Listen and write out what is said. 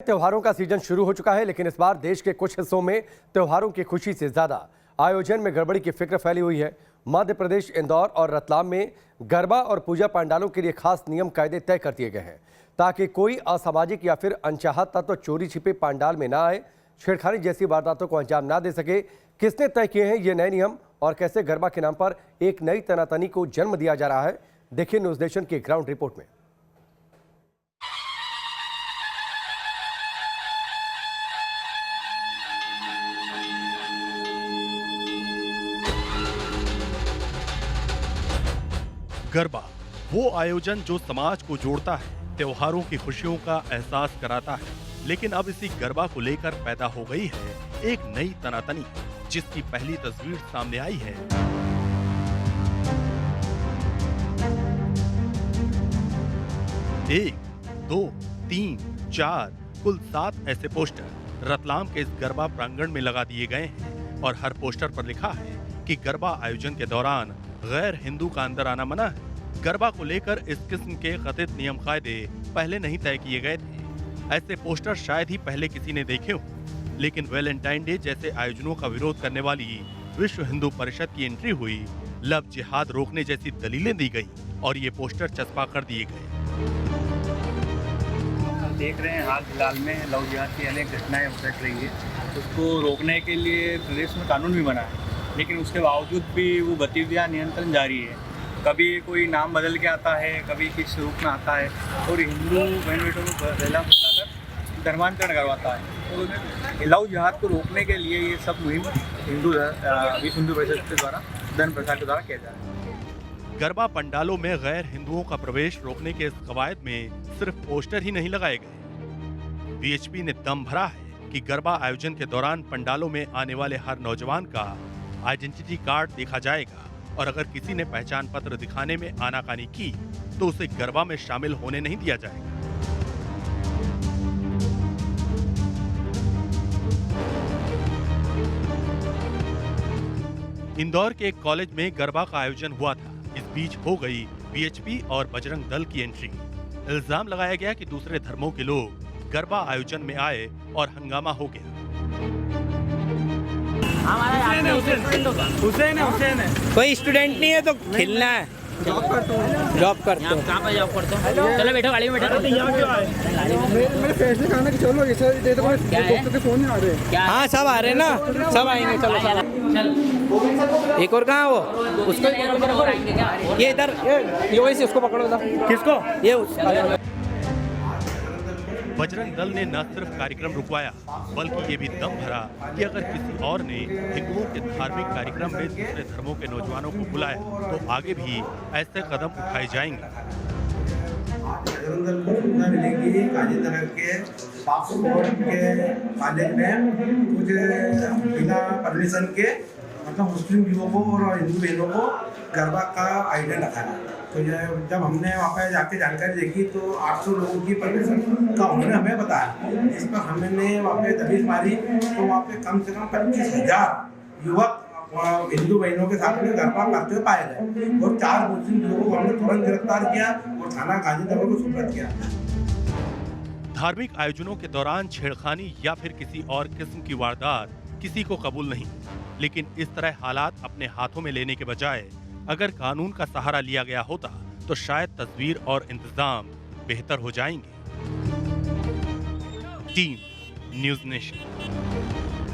त्योहारों का सीजन शुरू हो चुका है, लेकिन इस बार देश के कुछ हिस्सों में त्योहारों की खुशी से ज्यादा आयोजन में गड़बड़ी की फिक्र फैली हुई है। मध्य प्रदेश इंदौर और रतलाम में गरबा और पूजा पंडालों के लिए खास नियम कायदे तय कर दिए गए हैं ताकि कोई असामाजिक या फिर अनचाहा तत्व चोरी छिपे पंडाल में ना आए, छेड़खानी जैसी वारदातों को अंजाम ना दे सके। किसने तय किए हैं ये नए नियम और कैसे गरबा के नाम पर एक नई तनातनी को जन्म दिया जा रहा है, देखिए न्यूज नेशन की ग्राउंड रिपोर्ट में। गरबा वो आयोजन जो समाज को जोड़ता है, त्योहारों की खुशियों का एहसास कराता है, लेकिन अब इसी गरबा को लेकर पैदा हो गई है एक नई तनातनी, जिसकी पहली तस्वीर सामने आई है। एक, दो, तीन, चार, कुल 7 ऐसे पोस्टर रतलाम के इस गरबा प्रांगण में लगा दिए गए हैं और हर पोस्टर पर लिखा है कि गरबा आयोजन के दौरान गैर हिंदू का अंदर आना मना है। गरबा को लेकर इस किस्म के कथित नियम कायदे पहले नहीं तय किए गए थे। ऐसे पोस्टर शायद ही पहले किसी ने देखे हो, लेकिन वैलेंटाइन डे जैसे आयोजनों का विरोध करने वाली विश्व हिंदू परिषद की एंट्री हुई, लव जिहाद रोकने जैसी दलीलें दी गई और ये पोस्टर चस्पा कर दिए गए। देख रहे हैं हाल फिलहाल में लव जिहाद की अनेक घटनाएं घट रही है। उसको रोकने के लिए प्रदेश में कानून भी बना है, लेकिन उसके बावजूद भी वो गतिविधियां नियंत्रण जारी है। कभी कोई नाम बदल के आता है, कभी किस रूप में आता है और हिंदू बहन बेटों को पहला कर धर्मांतरण करवाता है। तो लव जिहाद को रोकने के लिए ये सब मुहिम विश्व हिंदू परिषद के द्वारा धर्म प्रचार के द्वारा किया जा रहा है। गरबा पंडालों में गैर हिंदुओं का प्रवेश रोकने के इस कवायद में सिर्फ पोस्टर ही नहीं लगाए गए। वीएचपी ने दम भरा है कि गरबा आयोजन के दौरान पंडालों में आने वाले हर नौजवान का आइडेंटिटी कार्ड देखा जाएगा और अगर किसी ने पहचान पत्र दिखाने में आनाकानी की तो उसे गरबा में शामिल होने नहीं दिया जाएगा। इंदौर के एक कॉलेज में गरबा का आयोजन हुआ था। इस बीच हो गई वीएचपी और बजरंग दल की एंट्री। इल्जाम लगाया गया कि दूसरे धर्मों के लोग गरबा आयोजन में आए और हंगामा हो गया। हुसैन है। कोई स्टूडेंट नहीं है तो खेलना है। जॉब करते हो। कहाँ पर जॉब करते हो? चलो बैठो गाड़ी में बैठो। मेरे फैसले खाना कि चलो जैसे दोस्तों के फोन नहीं आ रहे। हाँ सब आ रहे हैं ना, सब आएंगे। चलो एक और कहाँ वो उसको ये इधर ये वही से उसको पकड़ो इधर। किसको? ये बजरंग दल ने न सिर्फ कार्यक्रम रुकवाया बल्कि ये भी दम भरा कि अगर किसी और ने हिंदुओं के धार्मिक कार्यक्रम में दूसरे धर्मों के नौजवानों को बुलाया तो आगे भी ऐसे कदम उठाए जाएंगे। बजरंग दल को सूचना मिली कि गाजीनगर के ऑक्सफोर्ड के कॉलेज में कुछ बिना परमिशन के मतलब मुस्लिम युवकों और हिंदू बहनों को गरबा का आयोजन रखा है। तो जब हमने वहाँ पर जाके जानकारी देखी तो 800 लोगों की परमिशन का उन्होंने हमें बताया। इस पर हमने वहाँ पे दबिश मारी तो वहाँ पे कम से कम 25,000 युवक हिंदू बहनों के साथ में गरबा करते हुए पाए गए और 4 मुस्लिम युवकों को हमने तुरंत गिरफ्तार किया और थाना गाजीनगर को सुपुर्द किया। धार्मिक आयोजनों के दौरान छेड़खानी या फिर किसी और किस्म की वारदात किसी को कबूल नहीं, लेकिन इस तरह हालात अपने हाथों में लेने के बजाय अगर कानून का सहारा लिया गया होता तो शायद तस्वीर और इंतजाम बेहतर हो जाएंगे। Team news nation.